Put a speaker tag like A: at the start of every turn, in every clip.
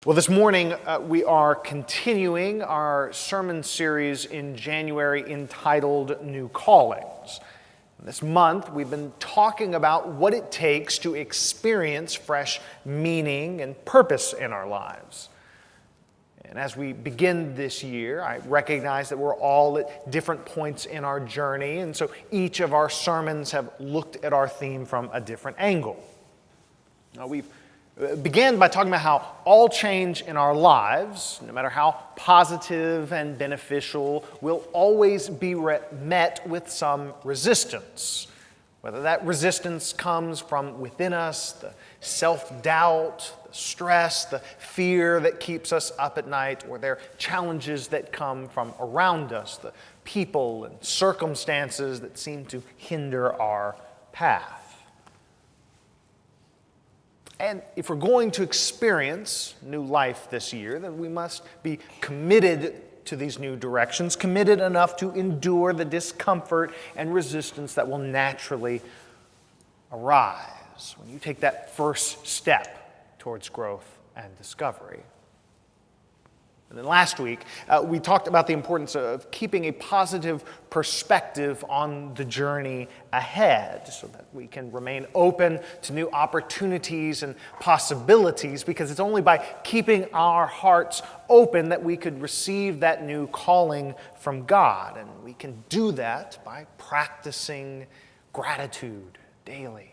A: Well, this morning we are continuing our sermon series in January entitled New Callings. This month we've been talking about what it takes to experience fresh meaning and purpose in our lives. And as we begin this year, I recognize that we're all at different points in our journey, and so each of our sermons have looked at our theme from a different angle. Now, we've began by talking about how all change in our lives, no matter how positive and beneficial, will always be met with some resistance. Whether that resistance comes from within us, the self-doubt, the stress, the fear that keeps us up at night, or there are challenges that come from around us, the people and circumstances that seem to hinder our path. And if we're going to experience new life this year, then we must be committed to these new directions, committed enough to endure the discomfort and resistance that will naturally arise when you take that first step towards growth and discovery. And then last week, we talked about the importance of keeping a positive perspective on the journey ahead so that we can remain open to new opportunities and possibilities, because it's only by keeping our hearts open that we could receive that new calling from God. And we can do that by practicing gratitude daily,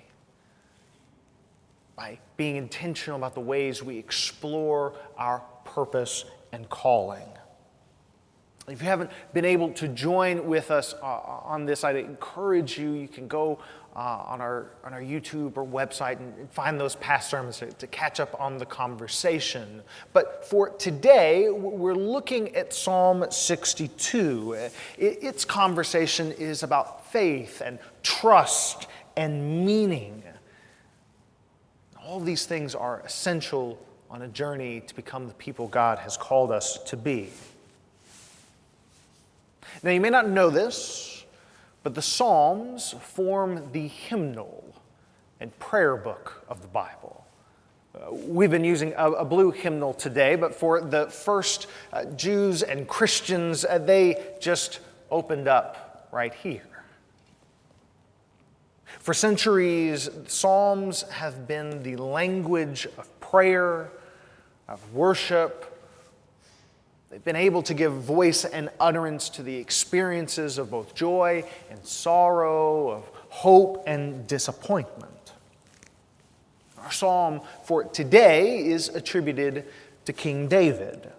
A: by being intentional about the ways we explore our purpose and calling. If you haven't been able to join with us on this, I'd encourage you. You can go on our YouTube or website and find those past sermons to catch up on the conversation. But for today, we're looking at Psalm 62. Its conversation is about faith and trust and meaning. All these things are essential on a journey to become the people God has called us to be. Now, you may not know this, but the Psalms form the hymnal and prayer book of the Bible. We've been using a blue hymnal today, but for the first Jews and Christians, they just opened up right here. For centuries, Psalms have been the language of prayer, of worship. They've been able to give voice and utterance to the experiences of both joy and sorrow, of hope and disappointment. Our psalm for today is attributed to King David.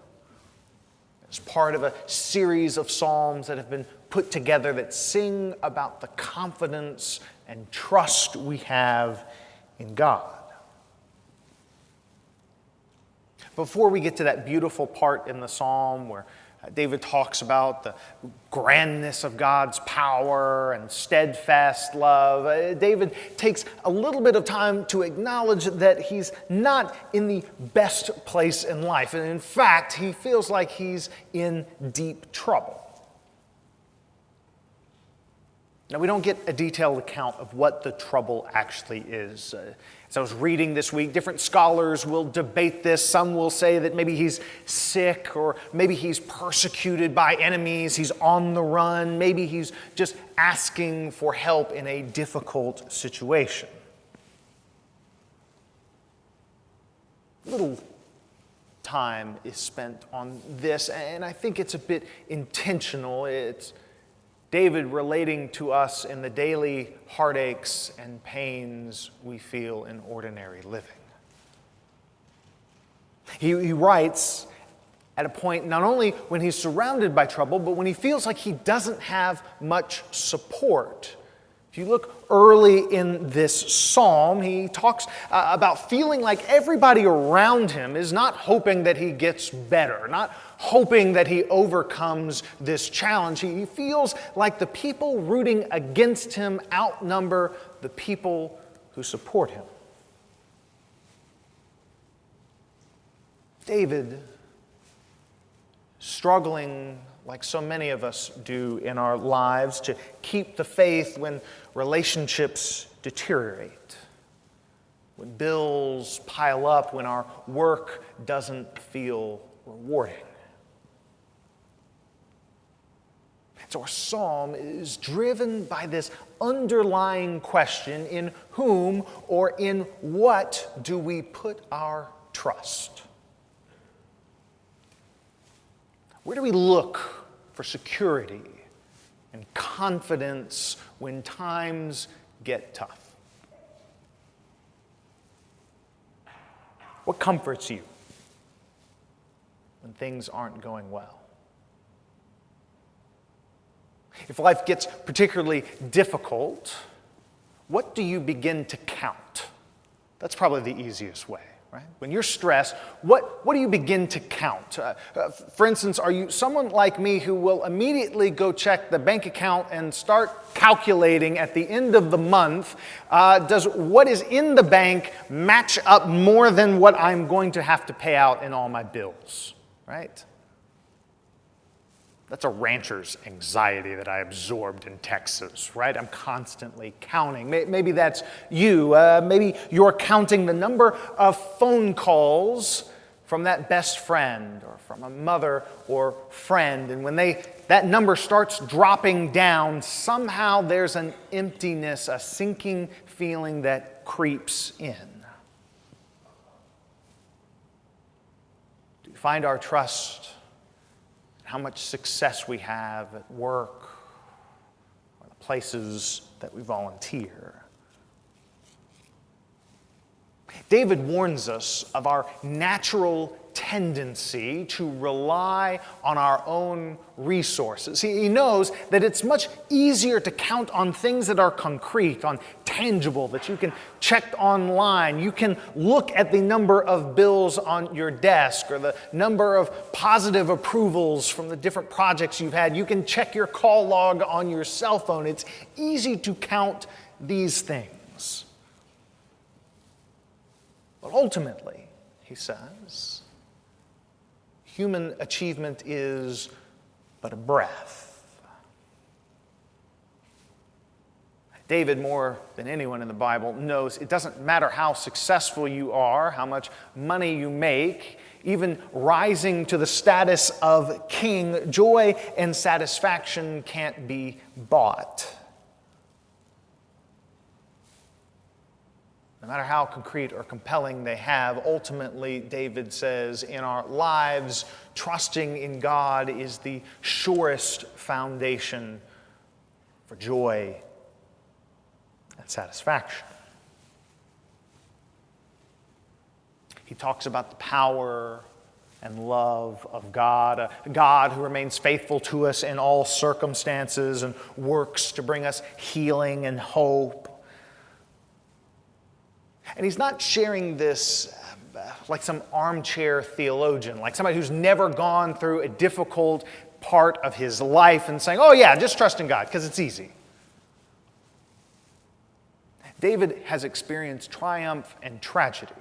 A: It's part of a series of psalms that have been put together that sing about the confidence and trust we have in God. Before we get to that beautiful part in the psalm where David talks about the grandness of God's power and steadfast love, David takes a little bit of time to acknowledge that he's not in the best place in life. And in fact, he feels like he's in deep trouble. Now, we don't get a detailed account of what the trouble actually is. As I was reading this week, different scholars will debate this. Some will say that maybe he's sick, or maybe he's persecuted by enemies, he's on the run, maybe he's just asking for help in a difficult situation. Little time is spent on this, and I think it's a bit intentional. It's David relating to us in the daily heartaches and pains we feel in ordinary living. He writes at a point not only when he's surrounded by trouble, but when he feels like he doesn't have much support. If you look early in this psalm, he talks about feeling like everybody around him is not hoping that he gets better, not hoping that he overcomes this challenge. He feels like the people rooting against him outnumber the people who support him. David, struggling like so many of us do in our lives to keep the faith when relationships deteriorate. when bills pile up, when our work doesn't feel rewarding. So our psalm is driven by this underlying question: in whom or in what do we put our trust? Where do we look for security and confidence when times get tough? What comforts you when things aren't going well? If life gets particularly difficult, what do you begin to count? That's probably the easiest way, right? When you're stressed, what do you begin to count? For instance, are you someone like me who will immediately go check the bank account and start calculating at the end of the month, does what is in the bank match up more than what I'm going to have to pay out in all my bills, right? That's a rancher's anxiety that I absorbed in Texas, right? I'm constantly counting. Maybe that's you. Maybe you're counting the number of phone calls from that best friend or from a mother or friend. And when that number starts dropping down, somehow there's an emptiness, a sinking feeling that creeps in. Do we find our trust how much success we have at work or the places that we volunteer? David warns us of our natural tendency to rely on our own resources. He knows that it's much easier to count on things that are concrete, on tangible, that you can check online. You can look at the number of bills on your desk or the number of positive approvals from the different projects you've had. You can check your call log on your cell phone. It's easy to count these things. But ultimately, he says, human achievement is but a breath. David, more than anyone in the Bible, knows it doesn't matter how successful you are, how much money you make, even rising to the status of king, joy and satisfaction can't be bought. No matter how concrete or compelling they have, ultimately, David says, in our lives, trusting in God is the surest foundation for joy and satisfaction. He talks about the power and love of God, a God who remains faithful to us in all circumstances and works to bring us healing and hope. And he's not sharing this like some armchair theologian, like somebody who's never gone through a difficult part of his life and saying, oh yeah, just trust in God because it's easy. David has experienced triumph and tragedy.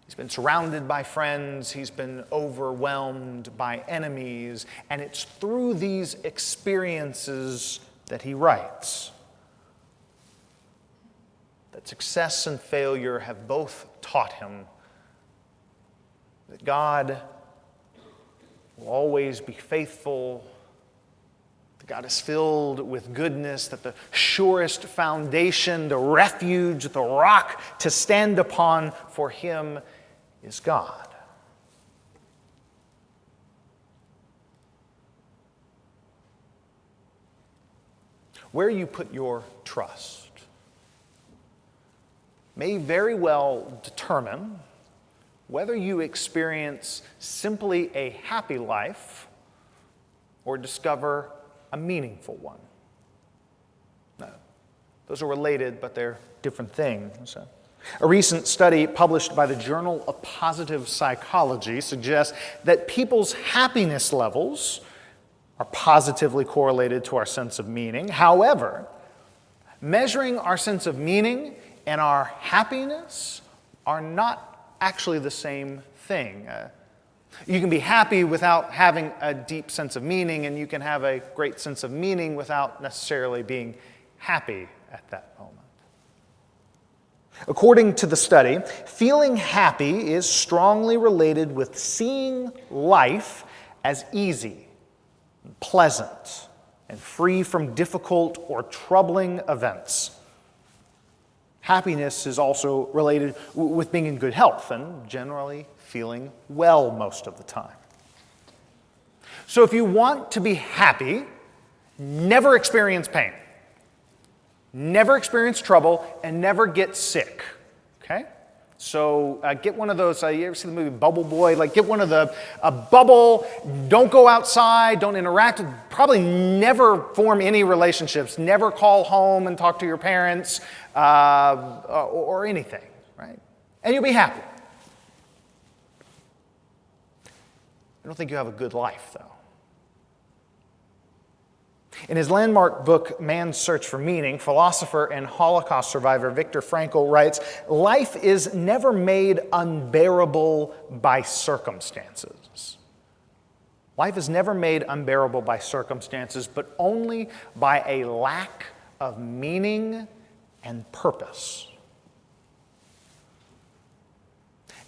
A: He's been surrounded by friends, he's been overwhelmed by enemies, and it's through these experiences that he writes. That success and failure have both taught him that God will always be faithful, that God is filled with goodness, that the surest foundation, the refuge, the rock to stand upon for him is God. Where you put your trust may very well determine whether you experience simply a happy life or discover a meaningful one. No, those are related, but they're different things. A recent study published by the Journal of Positive Psychology suggests that people's happiness levels are positively correlated to our sense of meaning. However, measuring our sense of meaning and our happiness are not actually the same thing. You can be happy without having a deep sense of meaning, and you can have a great sense of meaning without necessarily being happy at that moment. According to the study, feeling happy is strongly related with seeing life as easy, pleasant, and free from difficult or troubling events. Happiness is also related with being in good health and generally feeling well most of the time. So if you want to be happy, never experience pain, never experience trouble, and never get sick, okay? So get one of those, you ever see the movie Bubble Boy? Like get one of a bubble, don't go outside, don't interact with, probably never form any relationships, never call home and talk to your parents or anything, right? And you'll be happy. I don't think you have a good life, though. In his landmark book, Man's Search for Meaning, philosopher and Holocaust survivor Viktor Frankl writes, "Life is never made unbearable by circumstances. Life is never made unbearable by circumstances, but only by a lack of meaning and purpose."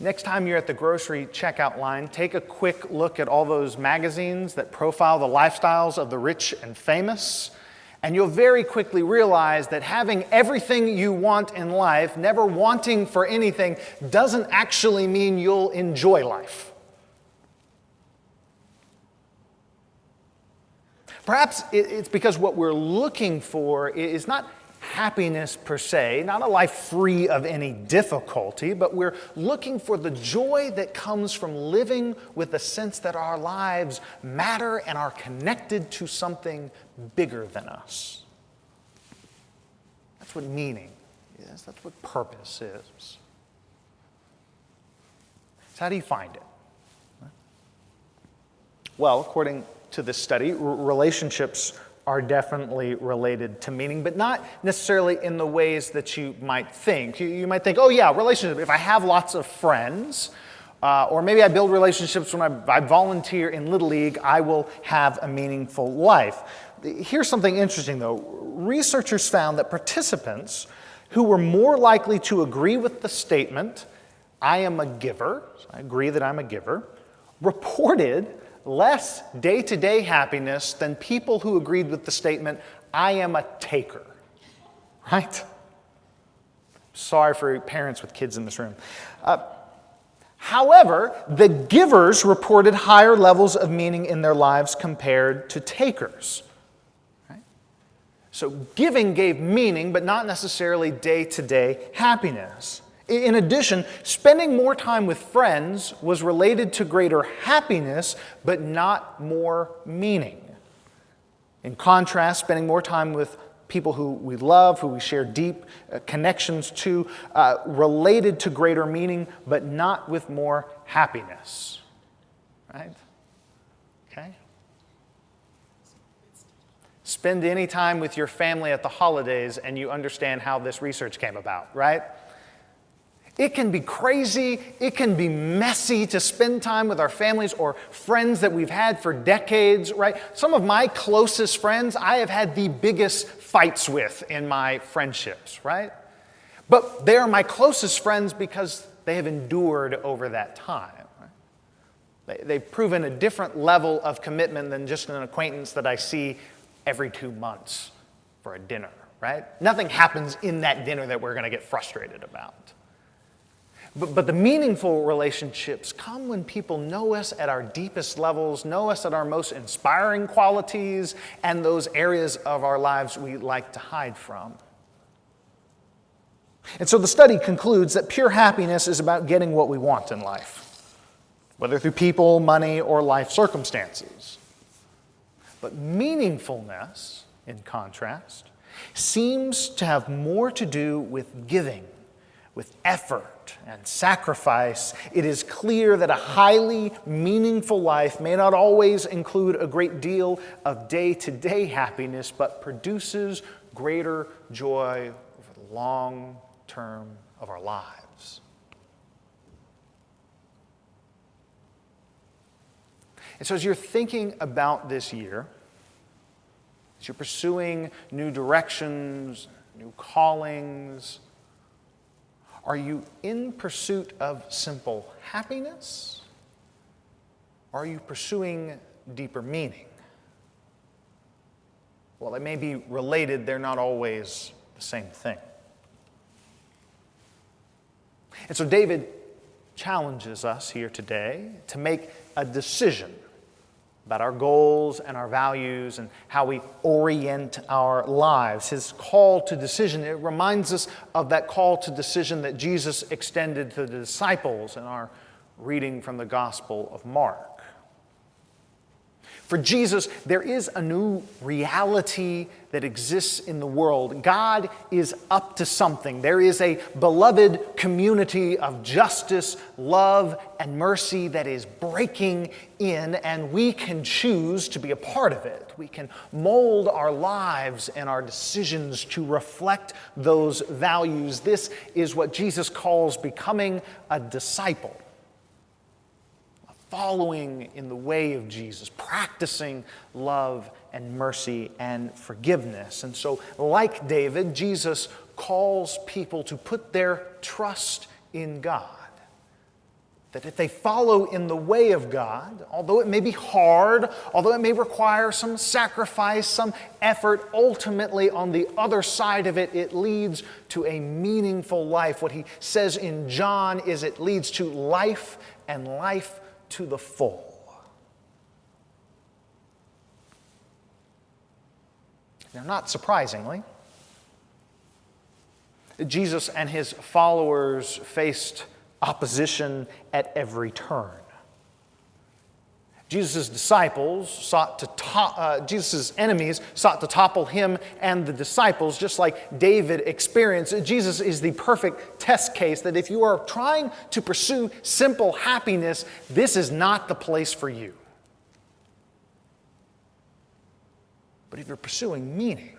A: Next time you're at the grocery checkout line, take a quick look at all those magazines that profile the lifestyles of the rich and famous, and you'll very quickly realize that having everything you want in life, never wanting for anything, doesn't actually mean you'll enjoy life. Perhaps it's because what we're looking for is not happiness per se, not a life free of any difficulty, but we're looking for the joy that comes from living with the sense that our lives matter and are connected to something bigger than us. That's what meaning is. That's what purpose is. So how do you find it? Well, according to this study, relationships are definitely related to meaning, but not necessarily in the ways that you might think. You might think, oh yeah, relationship, if I have lots of friends, or maybe I build relationships when I volunteer in Little League, I will have a meaningful life. Here's something interesting though. Researchers found that participants who were more likely to agree with the statement, I am a giver, so I agree that I'm a giver, reported less day-to-day happiness than people who agreed with the statement, I am a taker, right? Sorry for parents with kids in this room. However, the givers reported higher levels of meaning in their lives compared to takers. Right? So giving gave meaning, but not necessarily day-to-day happiness. In addition, spending more time with friends was related to greater happiness, but not more meaning. In contrast, spending more time with people who we love, who we share deep connections to, related to greater meaning, but not with more happiness. Right? Okay? Spend any time with your family at the holidays and you understand how this research came about, right? It can be crazy, it can be messy to spend time with our families or friends that we've had for decades, right? Some of my closest friends I have had the biggest fights with in my friendships, right? But they are my closest friends because they have endured over that time. Right? They've proven a different level of commitment than just an acquaintance that I see every 2 months for a dinner, right? Nothing happens in that dinner that we're going to get frustrated about. But the meaningful relationships come when people know us at our deepest levels, know us at our most inspiring qualities, and those areas of our lives we like to hide from. And so the study concludes that pure happiness is about getting what we want in life, whether through people, money, or life circumstances. But meaningfulness, in contrast, seems to have more to do with giving, with effort and sacrifice. It is clear that a highly meaningful life may not always include a great deal of day-to-day happiness, but produces greater joy over the long term of our lives. And so as you're thinking about this year, as you're pursuing new directions, new callings, Are you in pursuit of simple happiness? Or are you pursuing deeper meaning? While they may be related, they're not always the same thing. And so David challenges us here today to make a decision about our goals and our values and how we orient our lives. His call to decision, it reminds us of that call to decision that Jesus extended to the disciples in our reading from the Gospel of Mark. For Jesus, there is a new reality that exists in the world. God is up to something. There is a beloved community of justice, love, and mercy that is breaking in, and we can choose to be a part of it. We can mold our lives and our decisions to reflect those values. This is what Jesus calls becoming a disciple. Following in the way of Jesus, practicing love and mercy and forgiveness. And so, like David, Jesus calls people to put their trust in God. That if they follow in the way of God, although it may be hard, although it may require some sacrifice, some effort, ultimately on the other side of it, it leads to a meaningful life. What he says in John is it leads to life and life to the full. Now, not surprisingly, Jesus and his followers faced opposition at every turn. Jesus' enemies sought to topple him and the disciples, just like David experienced. Jesus is the perfect test case that if you are trying to pursue simple happiness, this is not the place for you. But if you're pursuing meaning,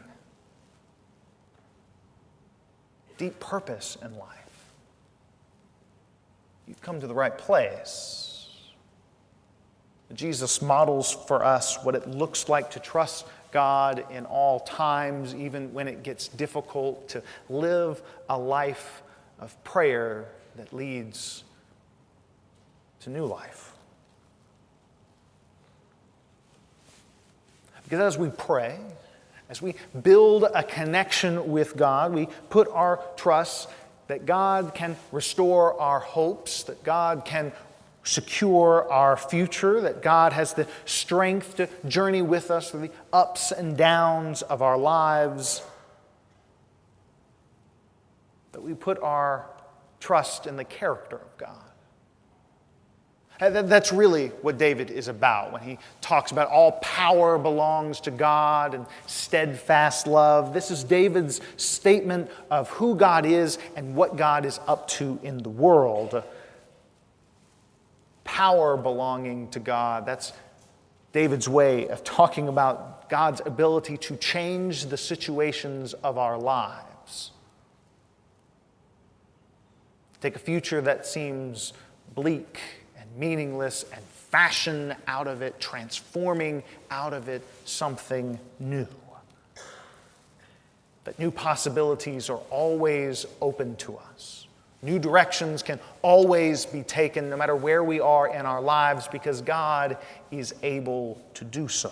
A: deep purpose in life, you've come to the right place. Jesus models for us what it looks like to trust God in all times, even when it gets difficult, to live a life of prayer that leads to new life. Because as we pray, as we build a connection with God, we put our trust that God can restore our hopes, that God can secure our future, that God has the strength to journey with us through the ups and downs of our lives, that we put our trust in the character of God. And that's really what David is about when he talks about all power belongs to God and steadfast love. This is David's statement of who God is and what God is up to in the world. Power belonging to God. That's David's way of talking about God's ability to change the situations of our lives. Take a future that seems bleak and meaningless and fashion out of it, transforming out of it something new. That new possibilities are always open to us. New directions can always be taken no matter where we are in our lives because God is able to do so.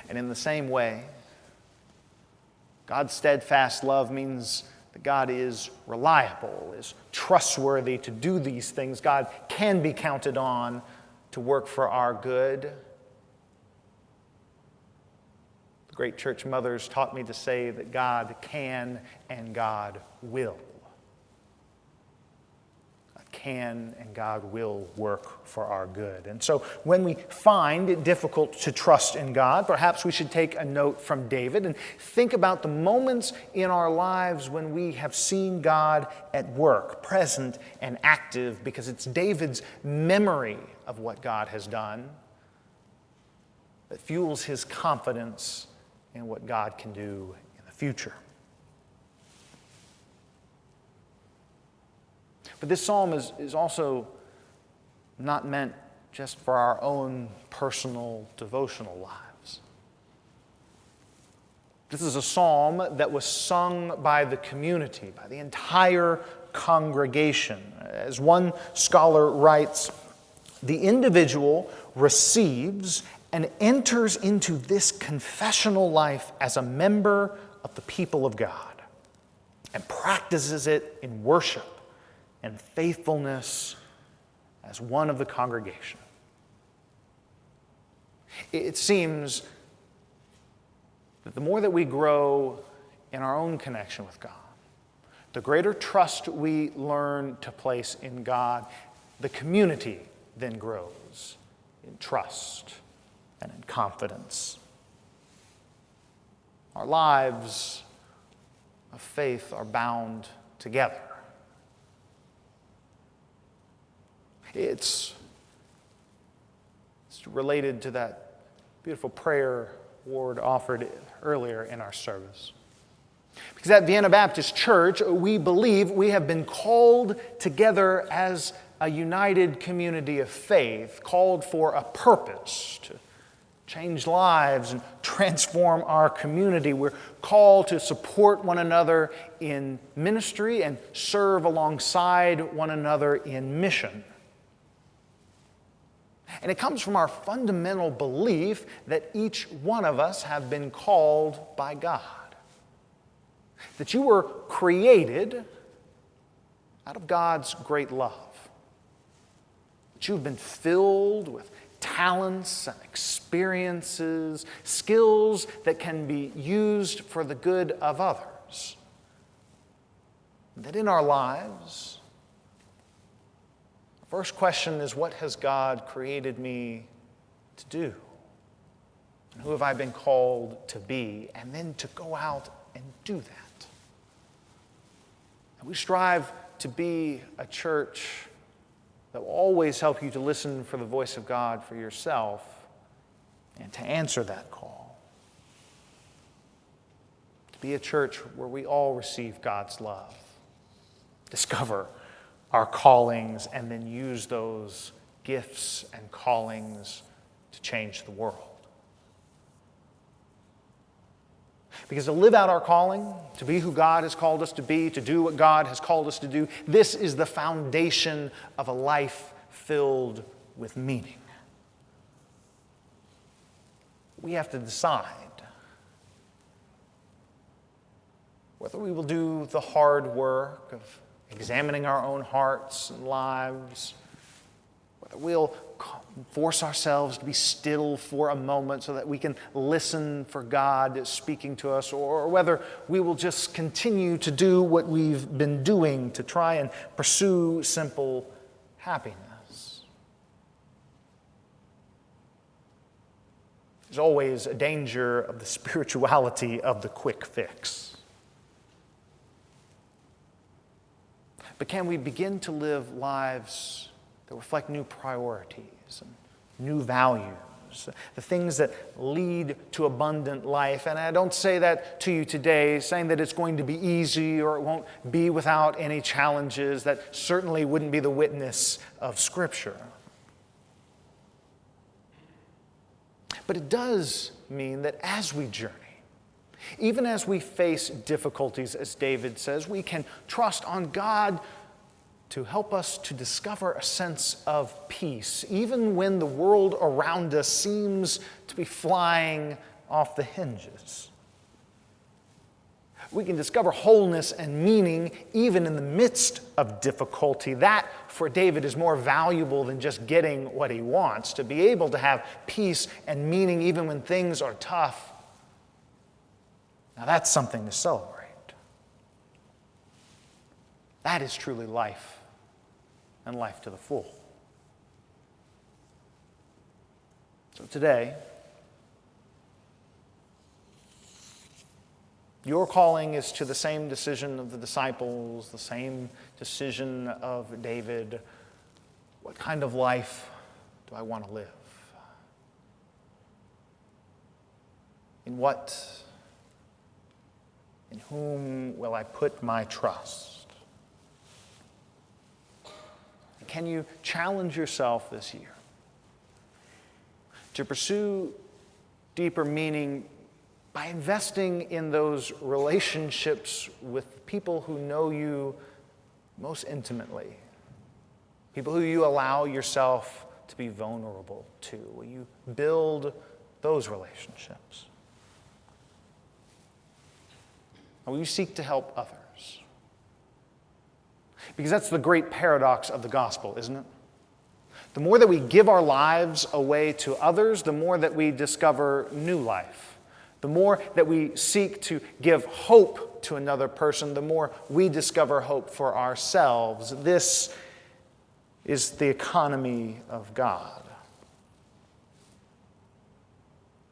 A: And in the same way, God's steadfast love means that God is reliable, is trustworthy to do these things. God can be counted on to work for our good. Great church mothers taught me to say that God can and God will. God can and God will work for our good. And so when we find it difficult to trust in God, perhaps we should take a note from David and think about the moments in our lives when we have seen God at work, present and active, because it's David's memory of what God has done that fuels his confidence in what God can do in the future. But this psalm is also not meant just for our own personal devotional lives. This is a psalm that was sung by the community, by the entire congregation. As one scholar writes, the individual receives and enters into this confessional life as a member of the people of God and practices it in worship and faithfulness as one of the congregation. It seems that the more that we grow in our own connection with God, the greater trust we learn to place in God, the community then grows in trust and in confidence. Our lives of faith are bound together. It's related to that beautiful prayer Ward offered earlier in our service. Because at Vienna Baptist Church, we believe we have been called together as a united community of faith, called for a purpose to change lives and transform our community. We're called to support one another in ministry and serve alongside one another in mission. And it comes from our fundamental belief that each one of us have been called by God. That you were created out of God's great love. That you've been filled with talents and experiences, skills that can be used for the good of others. That in our lives, the first question is, what has God created me to do? And who have I been called to be? And then to go out and do that. And we strive to be a church that will always help you to listen for the voice of God for yourself and to answer that call. To be a church where we all receive God's love, discover our callings, and then use those gifts and callings to change the world. Because to live out our calling, to be who God has called us to be, to do what God has called us to do, this is the foundation of a life filled with meaning. We have to decide whether we will do the hard work of examining our own hearts and lives, whether we'll force ourselves to be still for a moment so that we can listen for God speaking to us, or whether we will just continue to do what we've been doing to try and pursue simple happiness. There's always a danger of the spirituality of the quick fix. But can we begin to live lives that reflect new priorities and new values, the things that lead to abundant life? And I don't say that to you today, saying that it's going to be easy or it won't be without any challenges. That certainly wouldn't be the witness of Scripture. But it does mean that as we journey, even as we face difficulties, as David says, we can trust on God to help us to discover a sense of peace, even when the world around us seems to be flying off the hinges. We can discover wholeness and meaning even in the midst of difficulty. That, for David, is more valuable than just getting what he wants. To be able to have peace and meaning even when things are tough, now that's something to celebrate. That is truly life, and life to the full. So today, your calling is to the same decision of the disciples, the same decision of David. What kind of life do I want to live? In whom will I put my trust? Can you challenge yourself this year to pursue deeper meaning by investing in those relationships with people who know you most intimately, people who you allow yourself to be vulnerable to. Will you build those relationships? Or will you seek to help others? Because that's the great paradox of the gospel, isn't it? The more that we give our lives away to others, the more that we discover new life. The more that we seek to give hope to another person, the more we discover hope for ourselves. This is the economy of God.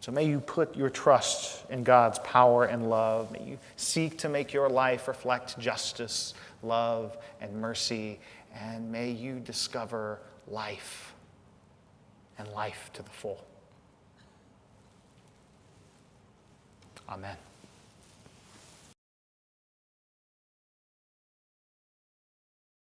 A: So may you put your trust in God's power and love. May you seek to make your life reflect justice, love, and mercy. And may you discover life, and life to the full. Amen.